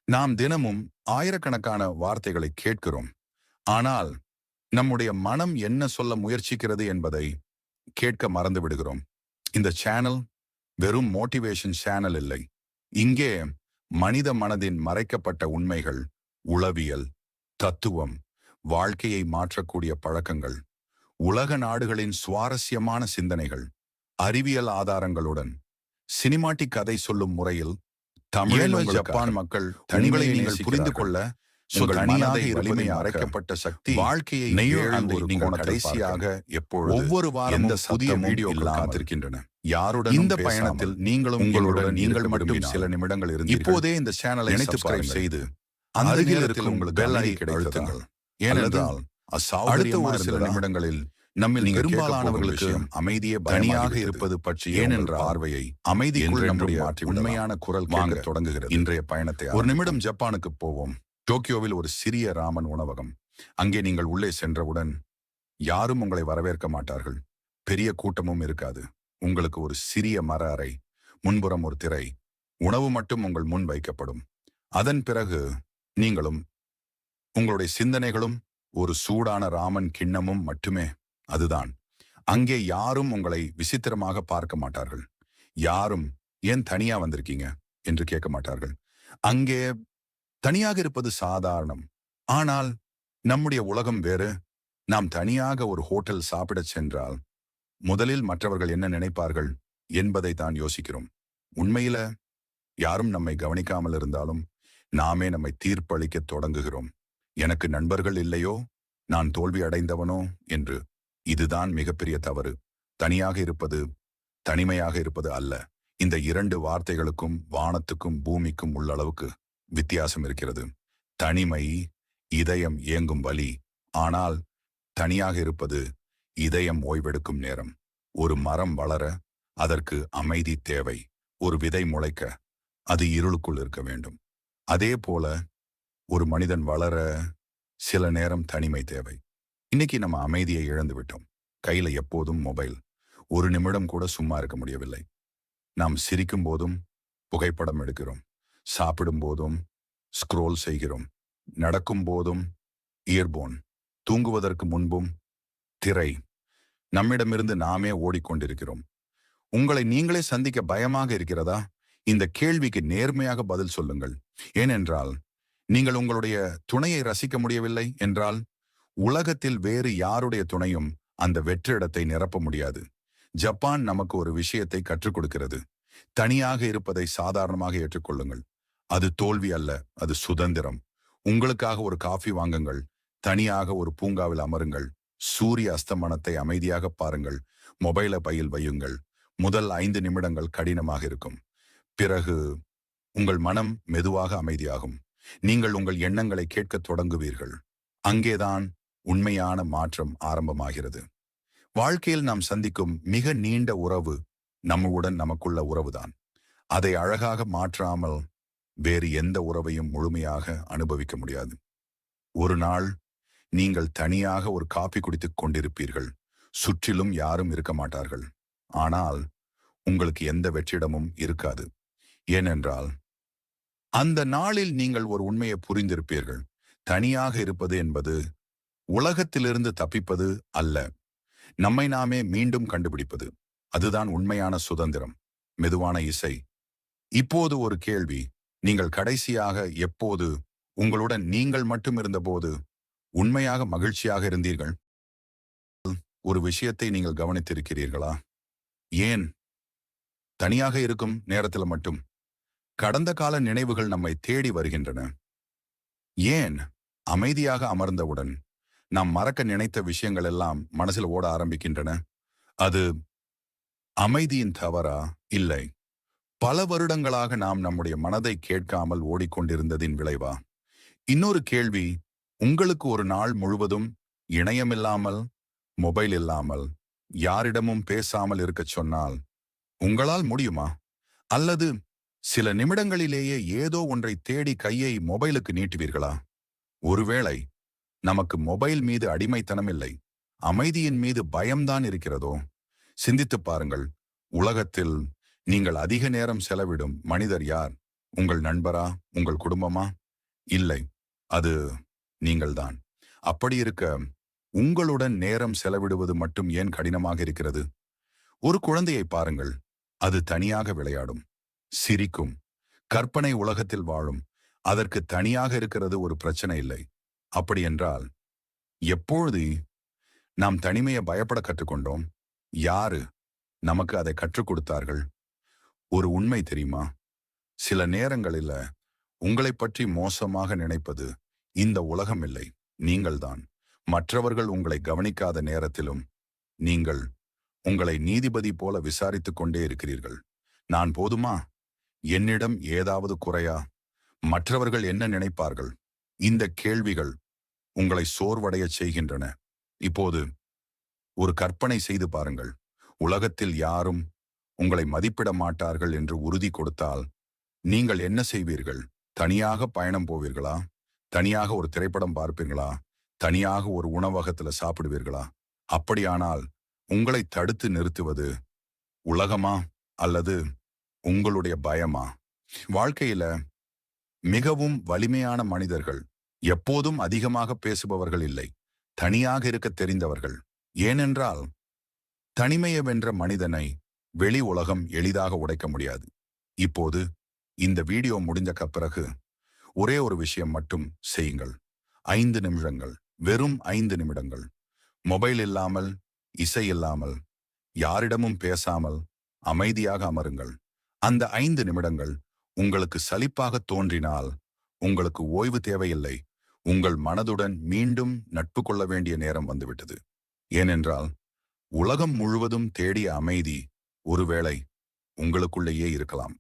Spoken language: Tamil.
நாம் தினமும் ஆயிரக்கணக்கான வார்த்தைகளை கேட்கிறோம். ஆனால் நம்முடைய மனம் என்ன சொல்ல முயற்சிக்கிறது என்பதை கேட்க மறந்து விடுகிறோம். இந்த சேனல் வெறும் மோட்டிவேஷன் சேனல் இல்லை. இங்கே மனித மனதின் மறைக்கப்பட்ட உண்மைகள், உளவியல், தத்துவம், வாழ்க்கையை மாற்றக்கூடிய பழக்கங்கள், உலக நாடுகளின் சுவாரஸ்யமான சிந்தனைகள், அறிவியல் ஆதாரங்களுடன் சினிமாட்டிக் கதை சொல்லும் முறையில் தமிழில் ஜப்பான் மக்கள் தனிமையை நீங்கள் புரிந்து கொள்ள தனியாக வலிமை அரைக்கப்பட்ட சக்தி வாழ்க்கையை நீங்கள் கடைசியாக எப்பொழுது ஒவ்வொரு வாரம் இந்த புதிய வீடியோ காத்திருக்கின்றன. யாருடன் இந்த பயணத்தில் நீங்களும் உங்களுடன் நீங்கள் மட்டும் சில நிமிடங்கள் இருந்து இப்போதே இந்த சேனலை சப்ஸ்கிரைப் செய்து அருகில் இருக்கும் உங்களுக்கு பெல் ஐகானை அழுத்துங்கள். ஏனென்றால் அடுத்த ஒரு சில நிமிடங்களில் நம்மில் பெரும்பாலானவர்களுக்கு அமைதியே தனியாக இருப்பது பற்றி ஏனென்ற பார்வையை அமைதிக்குள் நம்முடைய உண்மையான குரல் வாங்க தொடங்குகிறது. இன்றைய பயணத்தை ஒரு நிமிடம் ஜப்பானுக்கு போவோம். டோக்கியோவில் ஒரு சிறிய ராமன் உணவகம். அங்கே நீங்கள் உள்ளே சென்றவுடன் யாரும் உங்களை வரவேற்க மாட்டார்கள். பெரிய கூட்டமும் இருக்காது. உங்களுக்கு ஒரு சிறிய மர அறை, முன்புறம் ஒரு திரை, உணவு மட்டும் உங்கள் முன் வைக்கப்படும். அதன் பிறகு நீங்களும் உங்களுடைய சிந்தனைகளும் ஒரு சூடான ராமன் கிண்ணமும் மட்டுமே. அதுதான். அங்கே யாரும் உங்களை விசித்திரமாக பார்க்க மாட்டார்கள். யாரும் ஏன் தனியா வந்திருக்கீங்க என்று கேட்க மாட்டார்கள். அங்கே தனியாக இருப்பது சாதாரணம். ஆனால் நம்முடைய உலகம் வேறு. நாம் தனியாக ஒரு ஹோட்டல் சாப்பிடச் சென்றால் முதலில் மற்றவர்கள் என்ன நினைப்பார்கள் என்பதை தான் யோசிக்கிறோம். உண்மையில யாரும் நம்மை கவனிக்காமல் இருந்தாலும் நாமே நம்மை தீர்ப்பளிக்க தொடங்குகிறோம். எனக்கு நண்பர்கள் இல்லையோ, நான் தோல்வி அடைந்தவனோ என்று. இதுதான் மிகப்பெரிய தவறு. தனியாக இருப்பது தனிமையாக இருப்பது அல்ல. இந்த இரண்டு வார்த்தைகளுக்கும் வானத்துக்கும் பூமிக்கும் உள்ள அளவுக்கு வித்தியாசம் இருக்கிறது. தனிமை இதயம் ஏங்கும் வலி. ஆனால் தனியாக இருப்பது இதயம் ஓய்வெடுக்கும் நேரம். ஒரு மரம் வளர அதற்கு அமைதி தேவை. ஒரு விதை முளைக்க அது இருளுக்குள் இருக்க வேண்டும். அதே போல ஒரு மனிதன் வளர சில நேரம் தனிமை தேவை. இன்னைக்கு நம்ம அமைதியை இழந்து விட்டோம். கையில எப்போதும் மொபைல். ஒரு நிமிடம் கூட சும்மா இருக்க முடியவில்லை. நாம் சிரிக்கும் போதும் புகைப்படம் எடுக்கிறோம். சாப்பிடும் போதும் ஸ்க்ரோல் செய்கிறோம். நடக்கும் போதும் இயர்போன். தூங்குவதற்கு முன்பும் திரை. நம்மிடமிருந்து நாமே ஓடிக்கொண்டிருக்கிறோம். உங்களை நீங்களே சந்திக்க பயமாக இருக்கிறதா? இந்த கேள்விக்கு நேர்மையாக பதில் சொல்லுங்கள். ஏனென்றால் நீங்கள் உங்களுடைய துணையை ரசிக்க முடியவில்லை என்றால் உலகத்தில் வேறு யாருடைய துணையும் அந்த வெற்றிடத்தை நிரப்ப முடியாது. ஜப்பான் நமக்கு ஒரு விஷயத்தை கற்றுக் கொடுக்கிறது. தனியாக இருப்பதை சாதாரணமாக ஏற்றுக்கொள்ளுங்கள். அது தோல்வி அல்ல, அது சுதந்திரம். உங்களுக்காக ஒரு காஃபி வாங்குங்கள். தனியாக ஒரு பூங்காவில் அமருங்கள். சூரிய அஸ்தமனத்தை அமைதியாக பாருங்கள். மொபைலை பையில் வையுங்கள். முதல் 5 நிமிடங்கள் கடினமாக இருக்கும். பிறகு உங்கள் மனம் மெதுவாக அமைதியாகும். நீங்கள் உங்கள் எண்ணங்களை கேட்கத் தொடங்குவீர்கள். அங்கேதான் உண்மையான மாற்றம் ஆரம்பமாகிறது. வாழ்க்கையில் நாம் சந்திக்கும் மிக நீண்ட உறவு நம்முடன் நமக்குள்ள உறவுதான். அதை அழகாக மாற்றாமல் வேறு எந்த உறவையும் முழுமையாக அனுபவிக்க முடியாது. ஒரு நாள் நீங்கள் தனியாக ஒரு காபி குடித்துக் கொண்டிருப்பீர்கள். சுற்றிலும் யாரும் இருக்க மாட்டார்கள். ஆனால் உங்களுக்கு எந்த வெற்றிடமும் இருக்காது. ஏனென்றால் அந்த நாளில் நீங்கள் ஒரு உண்மையை புரிந்திருப்பீர்கள். தனியாக இருப்பது என்பது உலகத்திலிருந்து தப்பிப்பது அல்ல, நம்மை நாமே மீண்டும் கண்டுபிடிப்பது. அதுதான் உண்மையான சுதந்திரம். மெதுவான இசை. இப்போது ஒரு கேள்வி. நீங்கள் கடைசியாக எப்போது உங்களுடன் நீங்கள் மட்டும் இருந்தபோது உண்மையாக மகிழ்ச்சியாக இருந்தீர்கள்? ஒரு விஷயத்தை நீங்கள் கவனித்திருக்கிறீர்களா? ஏன் தனியாக இருக்கும் நேரத்தில் மட்டும் கடந்த கால நினைவுகள் நம்மை தேடி வருகின்றன? ஏன் அமைதியாக அமர்ந்தவுடன் நாம் மறக்க நினைத்த விஷயங்கள் எல்லாம் மனசில் ஓட ஆரம்பிக்கின்றன? அது அமைதியின் தவறா? இல்லை, பல வருடங்களாக நாம் நம்முடைய மனதை கேட்காமல் ஓடிக்கொண்டிருந்ததின் விளைவா? இன்னொரு கேள்வி. உங்களுக்கு ஒரு நாள் முழுவதும் இணையமில்லாமல், மொபைல் இல்லாமல், யாரிடமும் பேசாமல் இருக்கச் சொன்னால் உங்களால் முடியுமா? அல்லது சில நிமிடங்களிலேயே ஏதோ ஒன்றை தேடி கையை மொபைலுக்கு நீட்டுவீர்களா? ஒருவேளை நமக்கு மொபைல் மீது அடிமைத்தனம் இல்லை, அமைதியின் மீது பயம்தான் இருக்கிறதோ? சிந்தித்துப் பாருங்கள். உலகத்தில் நீங்கள் அதிக நேரம் செலவிடும் மனிதர் யார்? உங்கள் நண்பரா? உங்கள் குடும்பமா? இல்லை, அது நீங்கள்தான். அப்படி இருக்க, உங்களுடன் நேரம் செலவிடுவது மட்டும் ஏன் கடினமாக இருக்கிறது? ஒரு குழந்தையை பாருங்கள். அது தனியாக விளையாடும், சிரிக்கும், கற்பனை உலகத்தில் வாழும். அதற்கு தனியாக இருக்கிறது ஒரு பிரச்சனை இல்லை. அப்படியென்றால், எப்பொழுது நாம் தனிமையை பயப்பட கற்றுக்கொண்டோம்? யாரு நமக்கு அதை கற்றுக் கொடுத்தார்கள்? ஒரு உண்மை தெரியுமா? சில நேரங்களில உங்களைப் பற்றி மோசமாக நினைப்பது இந்த உலகம் இல்லை, நீங்கள்தான். மற்றவர்கள் உங்களை கவனிக்காத நேரத்திலும் நீங்கள் உங்களை நீதிபதி போல விசாரித்துக் கொண்டே இருக்கிறீர்கள். நான் போதுமா? என்னிடம் ஏதாவது குறையா? மற்றவர்கள் என்ன நினைப்பார்கள்? இந்த கேள்விகள் உங்களை சோர்வடையச் செய்கின்றன. இப்போது ஒரு கற்பனை செய்து பாருங்கள். உலகத்தில் யாரும் உங்களை மதிப்பிட மாட்டார்கள் என்று உறுதி கொடுத்தால் நீங்கள் என்ன செய்வீர்கள்? தனியாக பயணம் போவீர்களா? தனியாக ஒரு திரைப்படம் பார்ப்பீர்களா? தனியாக ஒரு உணவகத்துல சாப்பிடுவீர்களா? அப்படியானால் உங்களை தடுத்து நிறுத்துவது உலகமா அல்லது உங்களுடைய பயமா? வாழ்க்கையில மிகவும் வலிமையான மனிதர்கள் எப்போதும் அதிகமாக பேசுபவர்கள் இல்லை, தனியாக இருக்க தெரிந்தவர்கள். ஏனென்றால் தனிமையை வென்ற மனிதனை வெளி உலகம் எளிதாக உடைக்க முடியாது. இப்போது இந்த வீடியோ முடிஞ்ச பிறகு ஒரே ஒரு விஷயம் மட்டும் செய்யுங்கள். 5 நிமிடங்கள், வெறும் 5 நிமிடங்கள். மொபைல் இல்லாமல், இசை இல்லாமல், யாரிடமும் பேசாமல் அமைதியாக அமருங்கள். அந்த 5 நிமிடங்கள் உங்களுக்கு சலிப்பாக தோன்றினால் உங்களுக்கு ஓய்வு தேவையில்லை. உங்கள் மனதுடன் மீண்டும் நட்பு கொள்ள வேண்டிய நேரம் வந்துவிட்டது. ஏனென்றால் உலகம் முழுவதும் தேடிய அமைதி ஒருவேளை உங்களுக்குள்ளேயே இருக்கலாம்.